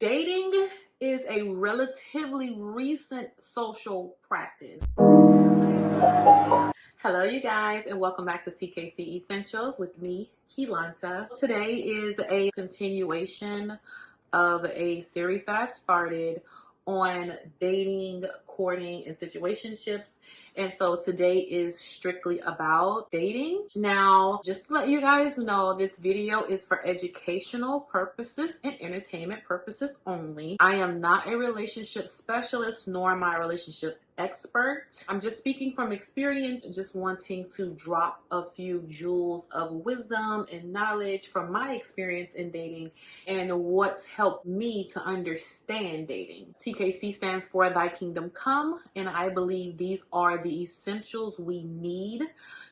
Dating is a relatively recent social practice. Hello, you guys, and welcome back to TKC Essentials with me, Keelanta. Today is a continuation of a series that I've started on dating, courting, and situationships. And so today is strictly about dating. Now, just to let you guys know, this video is for educational purposes and entertainment purposes only. I am not a relationship specialist, nor am I a relationship expert. I'm just speaking from experience, just wanting to drop a few jewels of wisdom and knowledge from my experience in dating and what's helped me to understand dating. TKC stands for Thy Kingdom Come, and I believe these are the essentials we need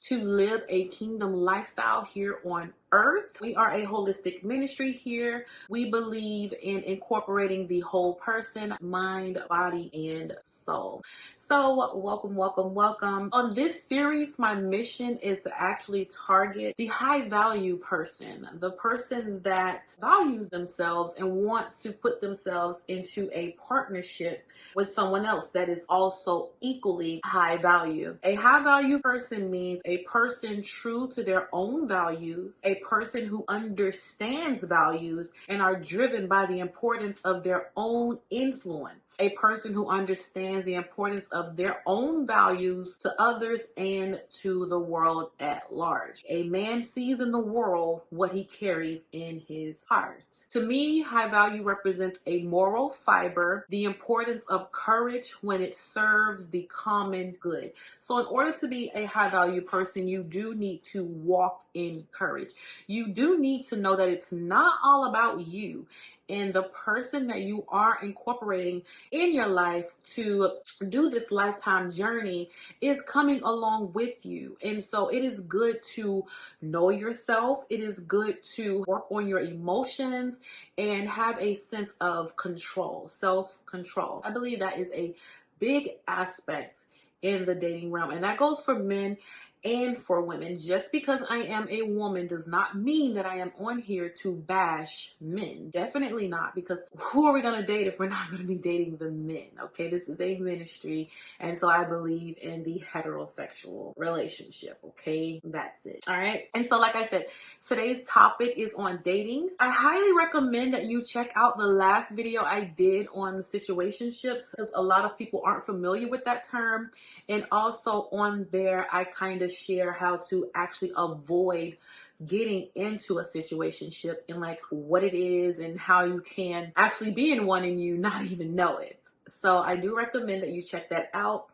to live a kingdom lifestyle here on earth. We are a holistic ministry here. We believe in incorporating the whole person, mind, body, and soul. So welcome. On this series, my mission is to actually target the high value person, the person that values themselves and want to put themselves into a partnership with someone else that is also equally high value. A high value person means a person true to their own values, a person who understands values and are driven by the importance of their own influence, a person who understands the importance of their own values to others and to the world at large. A man sees in the world what he carries in his heart. To me, high value represents a moral fiber, the importance of courage when it serves the common good. So in order to be a high value person, you do need to walk in courage. You do need to know that it's not all about you and the person that you are incorporating in your life to do this lifetime journey is coming along with you. And so it is good to know yourself. It is good to work on your emotions and have a sense of control, self-control. I believe that is a big aspect in the dating realm, and that goes for men and for women. Just because I am a woman does not mean that I am on here to bash men. Definitely not, because who are we going to date if we're not going to be dating the men? Okay, this is a ministry, and so I believe in the heterosexual relationship. Okay, that's it. All right, and so like I said, today's topic is on dating. I highly recommend that you check out the last video I did on situationships, because a lot of people aren't familiar with that term. And also on there, I kind of share how to actually avoid getting into a situationship and like what it is and how you can actually be in one and you not even know it. So I do recommend that you check that out.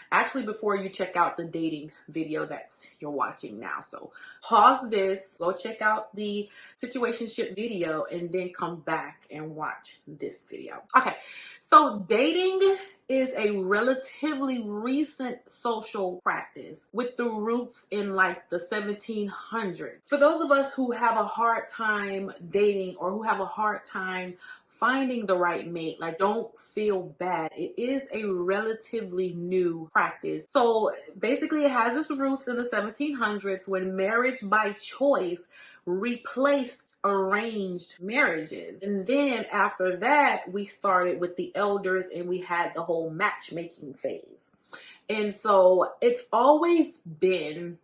Actually, before you check out the dating video that you're watching now. So pause this, go check out the situationship video, and then come back and watch this video. Okay, so dating is a relatively recent social practice with the roots in like the 1700s. For those of us who have a hard time dating or who have a hard time finding the right mate, like, don't feel bad. It is a relatively new practice. So basically it has its roots in the 1700s when marriage by choice replaced arranged marriages. And then after that, we started with the elders and we had the whole matchmaking phase. And so it's always been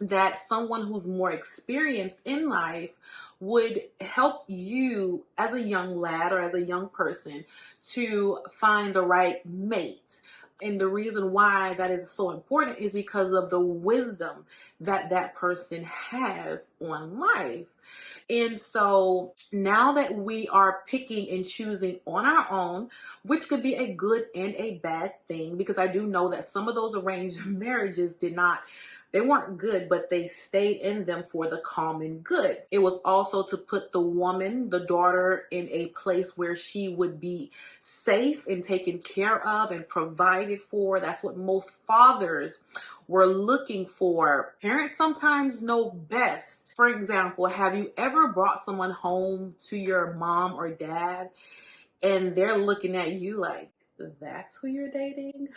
that someone who's more experienced in life would help you as a young lad or as a young person to find the right mate. And the reason why that is so important is because of the wisdom that that person has on life. And so now that we are picking and choosing on our own, which could be a good and a bad thing, because I do know that some of those arranged marriages they weren't good, but they stayed in them for the common good. It was also to put the woman, the daughter, in a place where she would be safe and taken care of and provided for. That's what most fathers were looking for. Parents sometimes know best. For example, have you ever brought someone home to your mom or dad and they're looking at you like, that's who you're dating?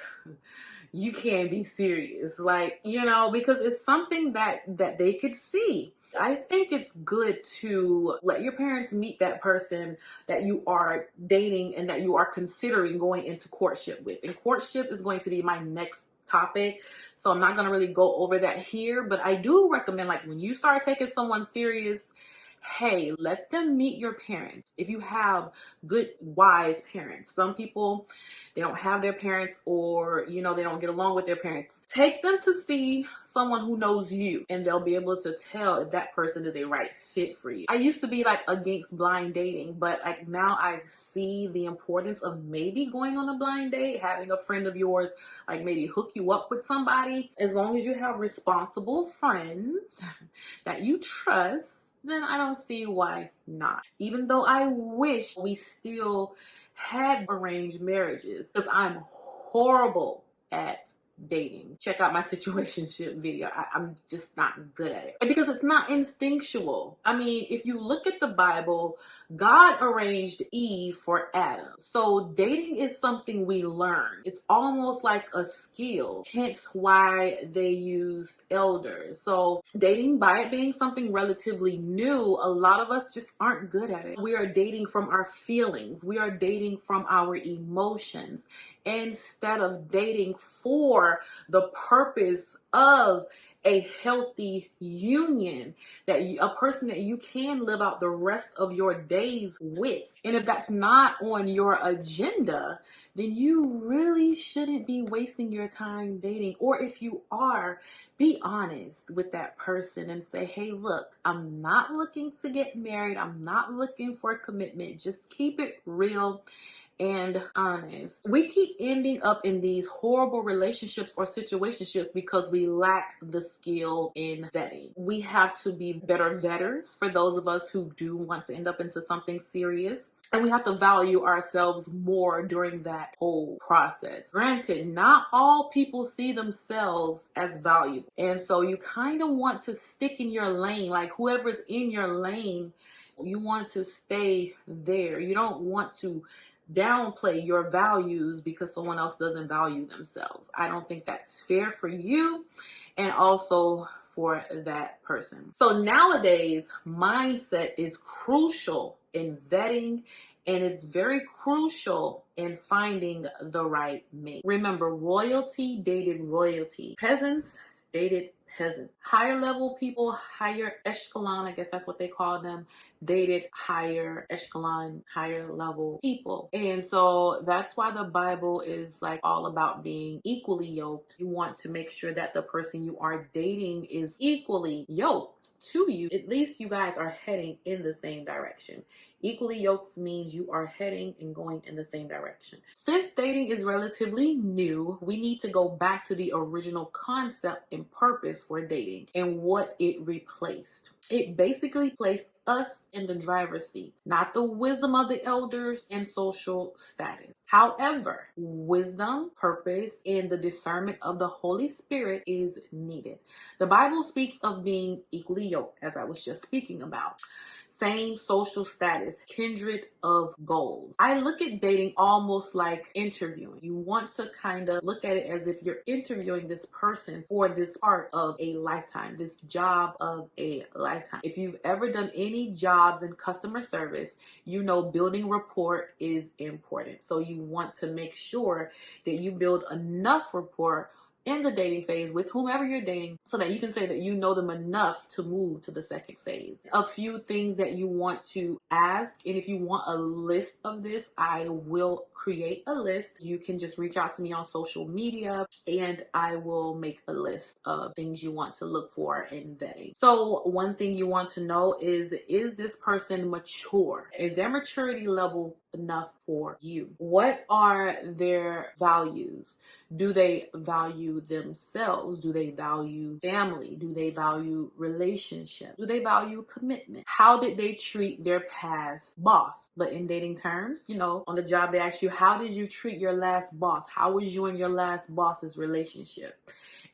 You can't be serious. Like, because it's something that they could see. I think it's good to let your parents meet that person that you are dating and that you are considering going into courtship with. And courtship is going to be my next topic, so I'm not going to really go over that here, but I do recommend, like, when you start taking someone serious, hey, let them meet your parents. If you have good, wise parents, some people, they don't have their parents, or, you know, they don't get along with their parents. Take them to see someone who knows you, and they'll be able to tell if that person is a right fit for you. I used to be like against blind dating, but like now I see the importance of maybe going on a blind date, having a friend of yours like maybe hook you up with somebody. As long as you have responsible friends that you trust, then I don't see why not. Even though I wish we still had arranged marriages, because I'm horrible at dating. Check out my situationship video. I'm just not good at it. And because it's not instinctual. I mean, if you look at the Bible, God arranged Eve for Adam. So dating is something we learn. It's almost like a skill, hence why they used elders. So dating, by it being something relatively new, a lot of us just aren't good at it. We are dating from our feelings. We are dating from our emotions, instead of dating for the purpose of a healthy union, that a person that you can live out the rest of your days with. And if that's not on your agenda, then you really shouldn't be wasting your time dating. Or if you are, be honest with that person and say, hey, look, I'm not looking to get married. I'm not looking for a commitment. Just keep it real and honest. We keep ending up in these horrible relationships or situationships because we lack the skill in vetting. We have to be better vetters for those of us who do want to end up into something serious. And we have to value ourselves more during that whole process. Granted, not all people see themselves as valuable. And so you kind of want to stick in your lane, like whoever's in your lane, you want to stay there. You don't want to downplay your values because someone else doesn't value themselves. I don't think that's fair for you and also for that person. So nowadays, mindset is crucial in vetting, and it's very crucial in finding the right mate. Remember, royalty dated royalty. Peasants dated peasant. Higher level people, higher echelon, I guess that's what they call them, dated higher echelon, higher level people. And so that's why the Bible is like all about being equally yoked. You want to make sure that the person you are dating is equally yoked to you. At least you guys are heading in the same direction. Equally yoked means you are heading and going in the same direction. Since dating is relatively new, we need to go back to the original concept and purpose for dating and what it replaced. It basically placed us in the driver's seat, not the wisdom of the elders and social status. However, wisdom, purpose, and the discernment of the Holy Spirit is needed. The Bible speaks of being equally yoked, as I was just speaking about. Same social status, kindred of goals. I look at dating almost like interviewing. You want to kind of look at it as if you're interviewing this person for this part of a lifetime, this job of a lifetime. If you've ever done any jobs in customer service, you know building rapport is important. So you want to make sure that you build enough rapport in the dating phase with whomever you're dating so that you can say that you know them enough to move to the second phase. A few things that you want to ask, and if you want a list of this, I will create a list. You can just reach out to me on social media and I will make a list of things you want to look for in vetting. So one thing you want to know is this person mature? Is their maturity level enough for you? What are their values? Do they value themselves? Do they value family? Do they value relationship? Do they value commitment? How did they treat their past boss? But in dating terms, you know, on the job they ask you, how did you treat your last boss? How was you and your last boss's relationship?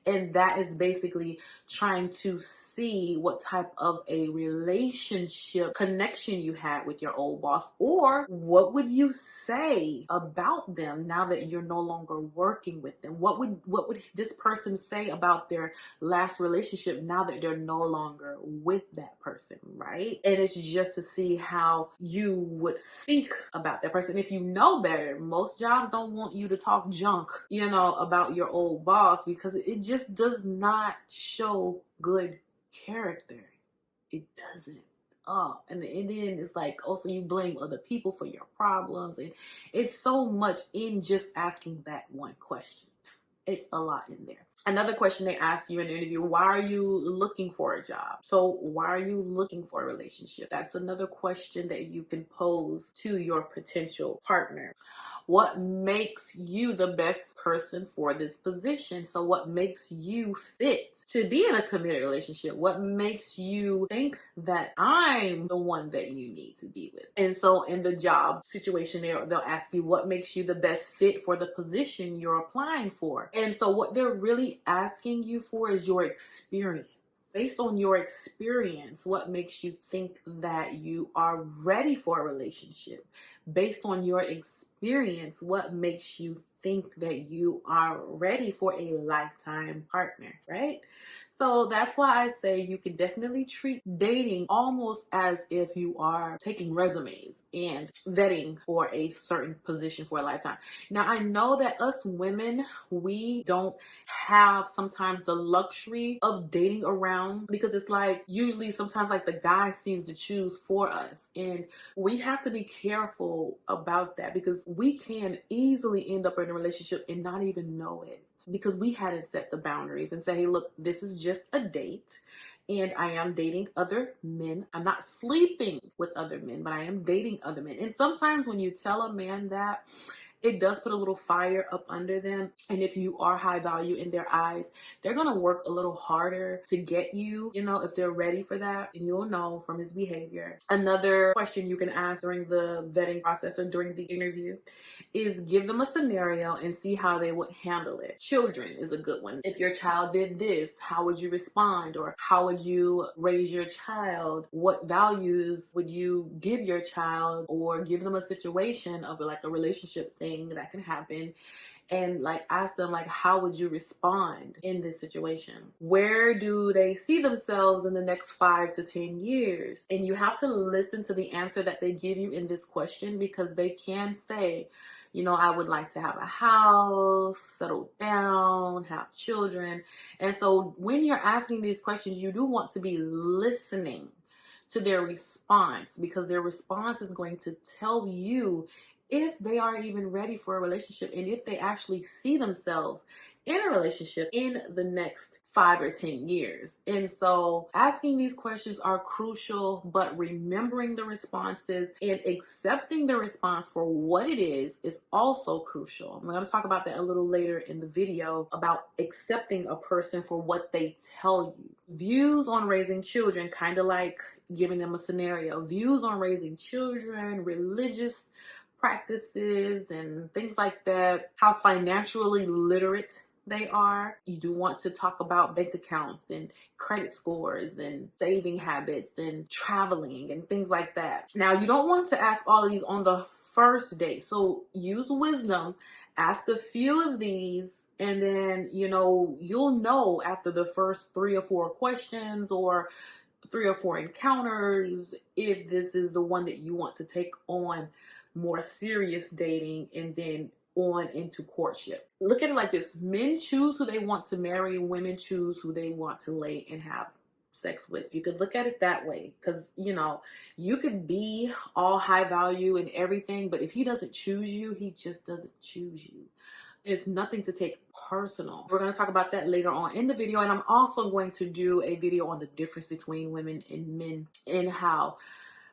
And that is basically trying to see what type of a relationship connection you had with your old boss, or what would you say about them now that you're no longer working with them? What would this person say about their last relationship now that they're no longer with that person, right? And it's just to see how you would speak about that person. If you know better, most jobs don't want you to talk junk, about your old boss, because it just does not show good character. It doesn't. Oh, and then it's like also you blame other people for your problems, and it's so much in just asking that one question. It's a lot in there. Another question they ask you in the interview: why are you looking for a job? So why are you looking for a relationship? That's another question that you can pose to your potential partner. What makes you the best person for this position? So what makes you fit to be in a committed relationship? What makes you think that I'm the one that you need to be with? And so in the job situation there, they'll ask you what makes you the best fit for the position you're applying for. And so what they're really asking you for is your experience. Based on your experience, what makes you think that you are ready for a relationship? Based on your experience, what makes you think that you are ready for a lifetime partner, right? So that's why I say you can definitely treat dating almost as if you are taking resumes and vetting for a certain position for a lifetime. Now, I know that us women, we don't have sometimes the luxury of dating around, because it's like usually sometimes like the guy seems to choose for us, and we have to be careful about that, because we can easily end up in a relationship and not even know it, because we hadn't set the boundaries and say, hey, look, this is just a date and I am dating other men. I'm not sleeping with other men, but I am dating other men. And sometimes when you tell a man that, it does put a little fire up under them. And if you are high value in their eyes, they're going to work a little harder to get you, if they're ready for that. And you'll know from his behavior. Another question you can ask during the vetting process or during the interview is give them a scenario and see how they would handle it. Children is a good one. If your child did this, how would you respond? Or how would you raise your child? What values would you give your child? Or give them a situation of like a relationship thing that can happen, and like ask them like, how would you respond in this situation? Where do they see themselves in the next 5 to 10 years? And you have to listen to the answer that they give you in this question, because they can say, I would like to have a house, settle down, have children. And so when you're asking these questions, you do want to be listening to their response, because their response is going to tell you if they are even ready for a relationship and if they actually see themselves in a relationship in the next 5 or 10 years. And so asking these questions are crucial, but remembering the responses and accepting the response for what it is also crucial. I'm going to talk about that a little later in the video, about accepting a person for what they tell you. Views on raising children, kind of like giving them a scenario. Views on raising children, religious practices and things like that, how financially literate they are. You do want to talk about bank accounts and credit scores and saving habits and traveling and things like that. Now, you don't want to ask all of these on the first date. So use wisdom, ask a few of these, and then, you'll know after the first 3 or 4 questions or 3 or 4 encounters if this is the one that you want to take on more serious dating and then on into courtship. Look at it like this. Men choose who they want to marry. Women choose who they want to lay and have sex with. You could look at it that way, because, you could be all high value and everything, but if he doesn't choose you, he just doesn't choose you. It's nothing to take personal. We're going to talk about that later on in the video. And I'm also going to do a video on the difference between women and men and how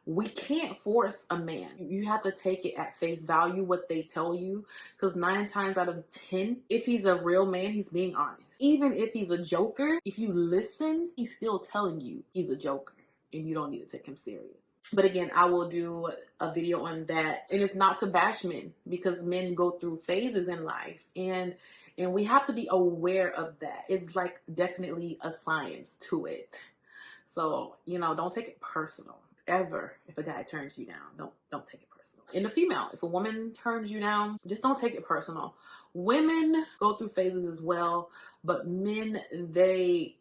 we can't force a man. You have to take it at face value, what they tell you, because 9 times out of 10, if he's a real man, he's being honest. Even if he's a joker, if you listen, he's still telling you he's a joker and you don't need to take him serious. But again, I will do a video on that. And it's not to bash men, because men go through phases in life, and we have to be aware of that. It's like definitely a science to it. So, don't take it personal. Ever, if a guy turns you down, don't take it personal. personal. And the female, if a woman turns you down, just don't take it personal. Women go through phases as well, but men, they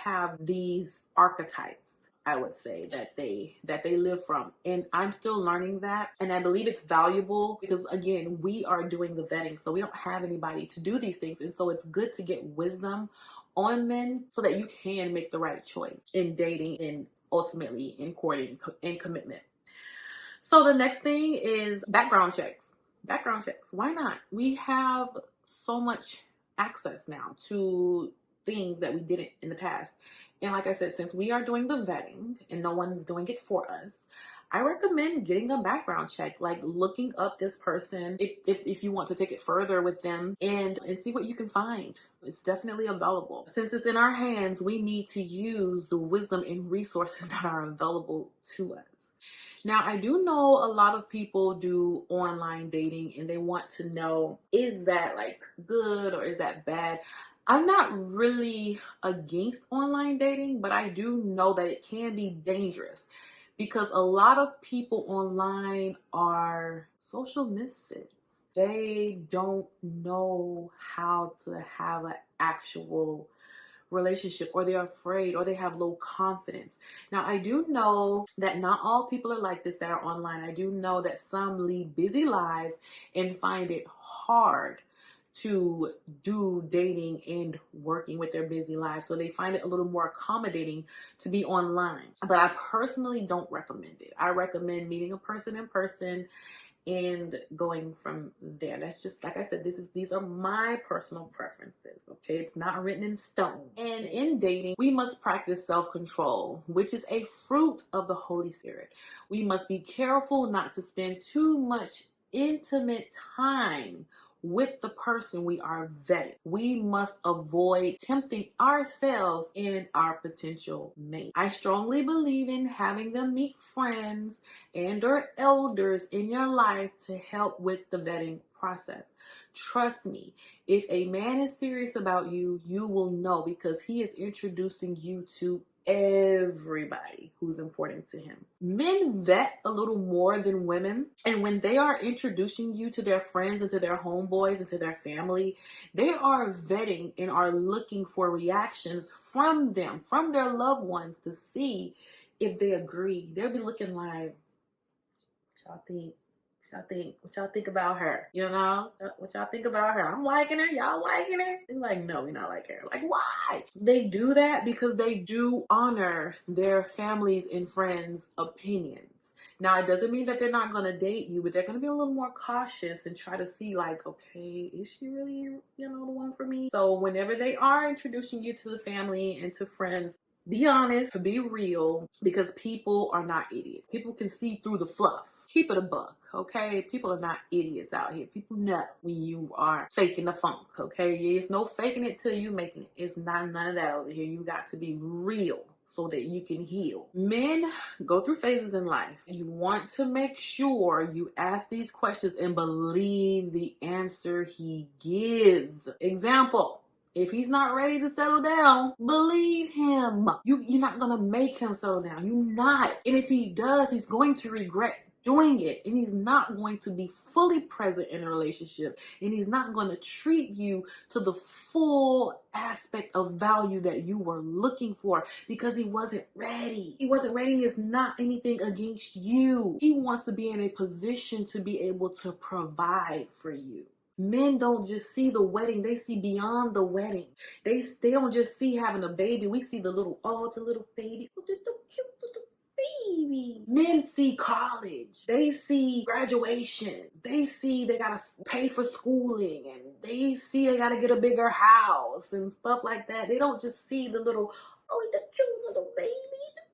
have these archetypes, I would say, that they live from. And I'm still learning that. And I believe it's valuable because, again, we are doing the vetting. So we don't have anybody to do these things. And so it's good to get wisdom on men so that you can make the right choice in dating and ultimately in courting and commitment. So the next thing is background checks. Background checks. Why not? We have so much access now to things that we didn't in the past. And like I said, since we are doing the vetting and no one's doing it for us, I recommend getting a background check, like looking up this person if you want to take it further with them and see what you can find. It's definitely available. Since it's in our hands, we need to use the wisdom and resources that are available to us. Now, I do know a lot of people do online dating and they want to know, is that like good or is that bad? I'm not really against online dating, but I do know that it can be dangerous because a lot of people online are social misfits. They don't know how to have an actual relationship, or they're afraid, or they have low confidence. Now, I do know that not all people are like this that are online. I do know that some lead busy lives and find it hard to do dating and working with their busy lives. So they find it a little more accommodating to be online. But I personally don't recommend it. I recommend meeting a person in person and going from there. That's just, like I said, these are my personal preferences, okay? It's not written in stone. And in dating, we must practice self-control, which is a fruit of the Holy Spirit. We must be careful not to spend too much intimate time with the person we are vetting. We must avoid tempting ourselves and our potential mate. I strongly believe in having them meet friends and or elders in your life to help with the vetting process. Trust me, if a man is serious about you, you will know because he is introducing you to everybody who's important to him. Men vet a little more than women, and when they are introducing you to their friends and to their homeboys and to their family, they are vetting and are looking for reactions from them, from their loved ones, to see if they agree. They'll be looking like, what y'all think about her? You know, what y'all think about her? I'm liking her. Y'all liking her? They're like, no, we're not liking her. Like, why? They do that because they do honor their families and friends' opinions. Now, it doesn't mean that they're not going to date you, but they're going to be a little more cautious and try to see like, okay, is she really, the one for me? So whenever they are introducing you to the family and to friends, be honest, be real, because people are not idiots. People can see through the fluff. Keep it a buck, okay? People are not idiots out here. People know when you are faking the funk, okay? There's no faking it till you making it. It's not none of that over here. You got to be real so that you can heal. Men go through phases in life. You want to make sure you ask these questions and believe the answer he gives. Example. If he's not ready to settle down, believe him. You're not going to make him settle down. You're not. And if he does, he's going to regret doing it. And he's not going to be fully present in a relationship. And he's not going to treat you to the full aspect of value that you were looking for because he wasn't ready. He wasn't ready. It's not anything against you. He wants to be in a position to be able to provide for you. Men don't just see the wedding, they see beyond the wedding. They don't just see having a baby. We see the little baby. Oh, the cute little baby. Men see college. They see graduations. They see they gotta pay for schooling, and they see they gotta get a bigger house and stuff like that. They don't just see the little, oh, the cute little baby.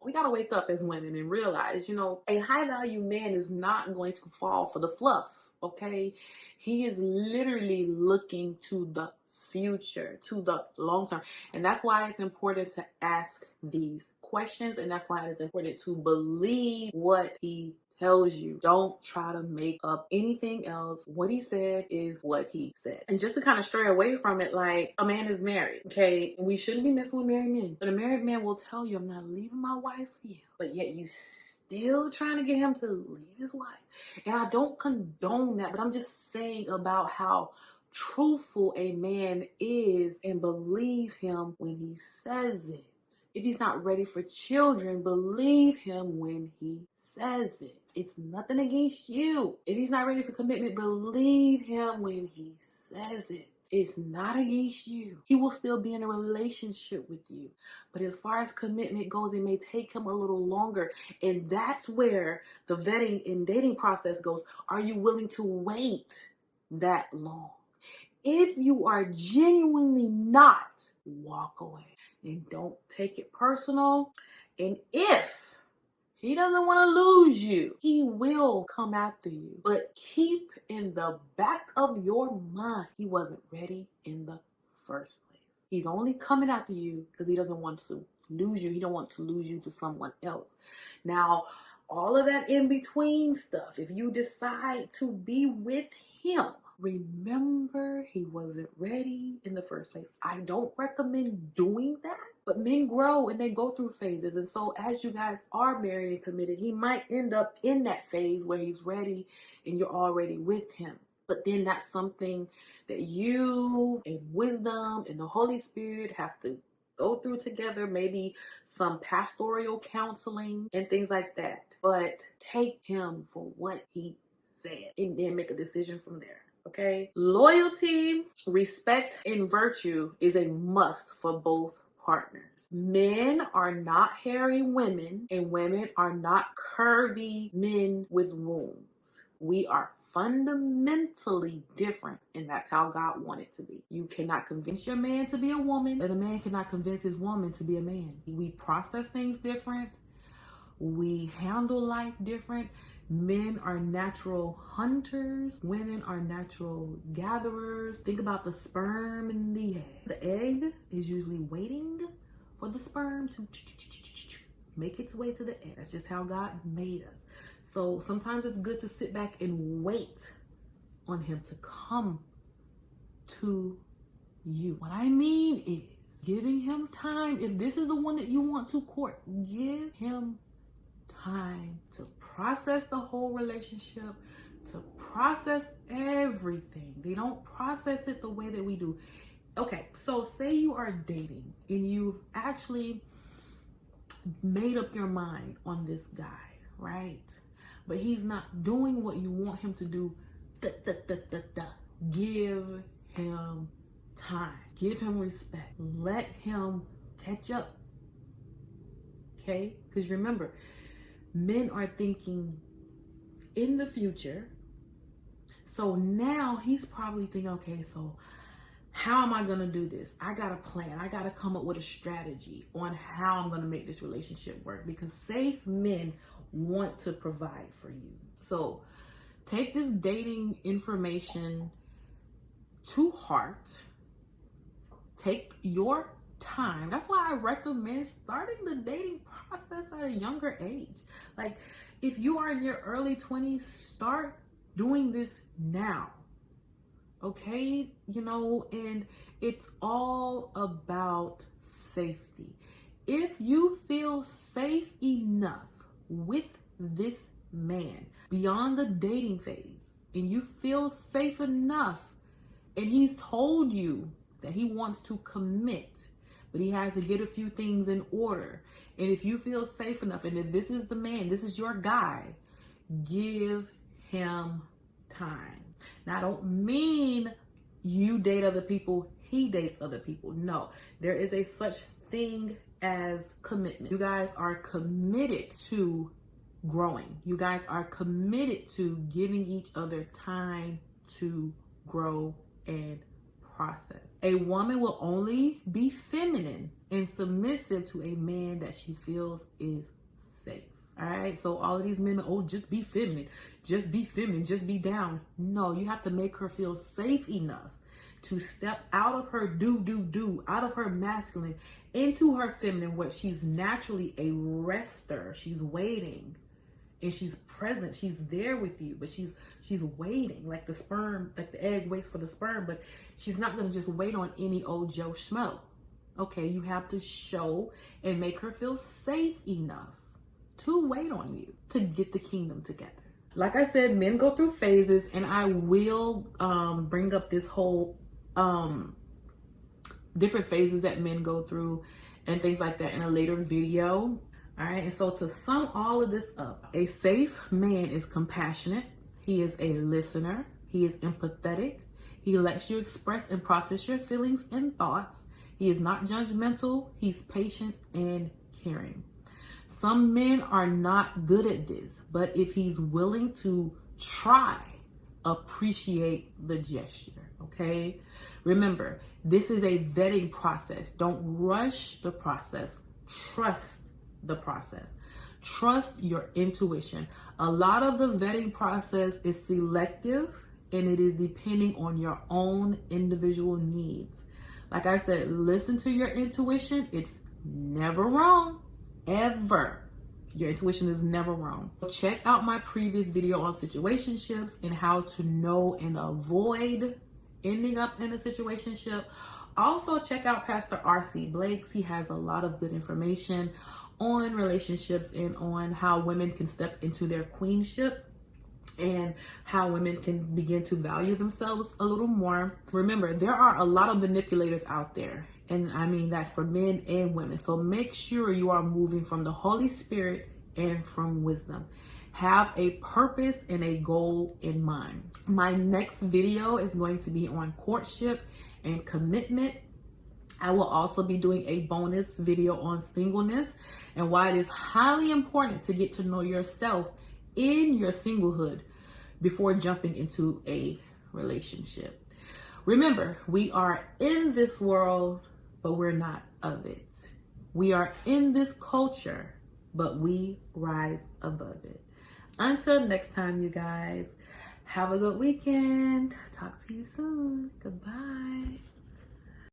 We gotta wake up as women and realize, a high value man is not going to fall for the fluff. Okay, he is literally looking to the future, to the long term. And that's why it's important to ask these questions. And that's why it's important to believe what he tells you. Don't try to make up anything else. What he said is what he said. And just to kind of stray away from it, like, a man is married, okay? And we shouldn't be messing with married men. But a married man will tell you, I'm not leaving my wife for you. But yet you still trying to get him to leave his wife. And I don't condone that, but I'm just saying about how truthful a man is and believe him when he says it. If he's not ready for children, believe him when he says it. It's nothing against you. If he's not ready for commitment, believe him when he says it. It's not against you. He will still be in a relationship with you. But as far as commitment goes, it may take him a little longer. And that's where the vetting and dating process goes. Are you willing to wait that long? If you are genuinely not, walk away and don't take it personal. And if he doesn't want to lose you, he will come after you. But keep in the back of your mind, he wasn't ready in the first place. He's only coming after you because he doesn't want to lose you. He don't want to lose you to someone else. Now, all of that in between stuff, if you decide to be with him, remember he wasn't ready in the first place. I don't recommend doing that, but men grow and they go through phases. And so as you guys are married and committed, he might end up in that phase where he's ready and you're already with him. But then that's something that you and wisdom and the Holy Spirit have to go through together, maybe some pastoral counseling and things like that. But take him for what he said and then make a decision from there. Okay? Loyalty, respect, and virtue is a must for both partners. Men are not hairy women, and women are not curvy men with wombs. We are fundamentally different, and that's how God wanted it to be. You cannot convince your man to be a woman, and a man cannot convince his woman to be a man. We process things different. We handle life different. Men are natural hunters. Women are natural gatherers. Think about the sperm and the egg. The egg is usually waiting for the sperm to make its way to the egg. That's just how God made us. So sometimes it's good to sit back and wait on him to come to you. What I mean is giving him time. If this is the one that you want to court, give him time to process the whole relationship, to process everything. They don't process it the way that we do. Okay, so say you are dating and you've actually made up your mind on this guy, right? But he's not doing what you want him to do. Give him time. Give him respect. Let him catch up. Okay? Because remember, men are thinking in the future. So now he's probably thinking, okay, so how am I going to do this? I got a plan. I got to come up with a strategy on how I'm going to make this relationship work, because safe men want to provide for you. So take this dating information to heart. Take your time. That's why I recommend starting the dating process at a younger age. Like if you are in your early 20s, start doing this now. Okay? And it's all about safety. If you feel safe enough with this man beyond the dating phase, and you feel safe enough, and he's told you that he wants to commit, but he has to get a few things in order. And if you feel safe enough, and if this is the man, this is your guy, give him time. Now, I don't mean you date other people, he dates other people. No, there is a such thing as commitment. You guys are committed to growing. You guys are committed to giving each other time to grow and process. A woman will only be feminine and submissive to a man that she feels is safe. All right. So all of these men, just be feminine, just be feminine, just be down. No, you have to make her feel safe enough to step out of her out of her masculine into her feminine, where she's naturally a rester. She's waiting and she's present. She's there with you, but she's waiting, like the sperm, like the egg waits for the sperm, but she's not going to just wait on any old Joe Schmo. Okay, you have to show and make her feel safe enough to wait on you to get the kingdom together. Like I said, men go through phases, and I will bring up this whole different phases that men go through and things like that in a later video. All right, and so to sum all of this up, a safe man is compassionate. He is a listener. He is empathetic. He lets you express and process your feelings and thoughts. He is not judgmental. He's patient and caring. Some men are not good at this, but if he's willing to try, appreciate the gesture, okay? Remember, this is a vetting process. Don't rush the process. Trust the process. Trust your intuition. A lot of the vetting process is selective, and it is depending on your own individual needs. Like I said, listen to your intuition. It's never wrong, ever. Your intuition is never wrong. Check out my previous video on situationships and how to know and avoid ending up in a situationship. Also, check out Pastor R.C. Blake's. He has a lot of good information on relationships and on how women can step into their queenship and how women can begin to value themselves a little more. Remember, there are a lot of manipulators out there. And I mean, that's for men and women. So make sure you are moving from the Holy Spirit and from wisdom. Have a purpose and a goal in mind. My next video is going to be on courtship and commitment. I will also be doing a bonus video on singleness and why it is highly important to get to know yourself in your singlehood before jumping into a relationship. Remember, we are in this world, but we're not of it. We are in this culture, but we rise above it. Until next time, you guys, have a good weekend. Talk to you soon. Goodbye.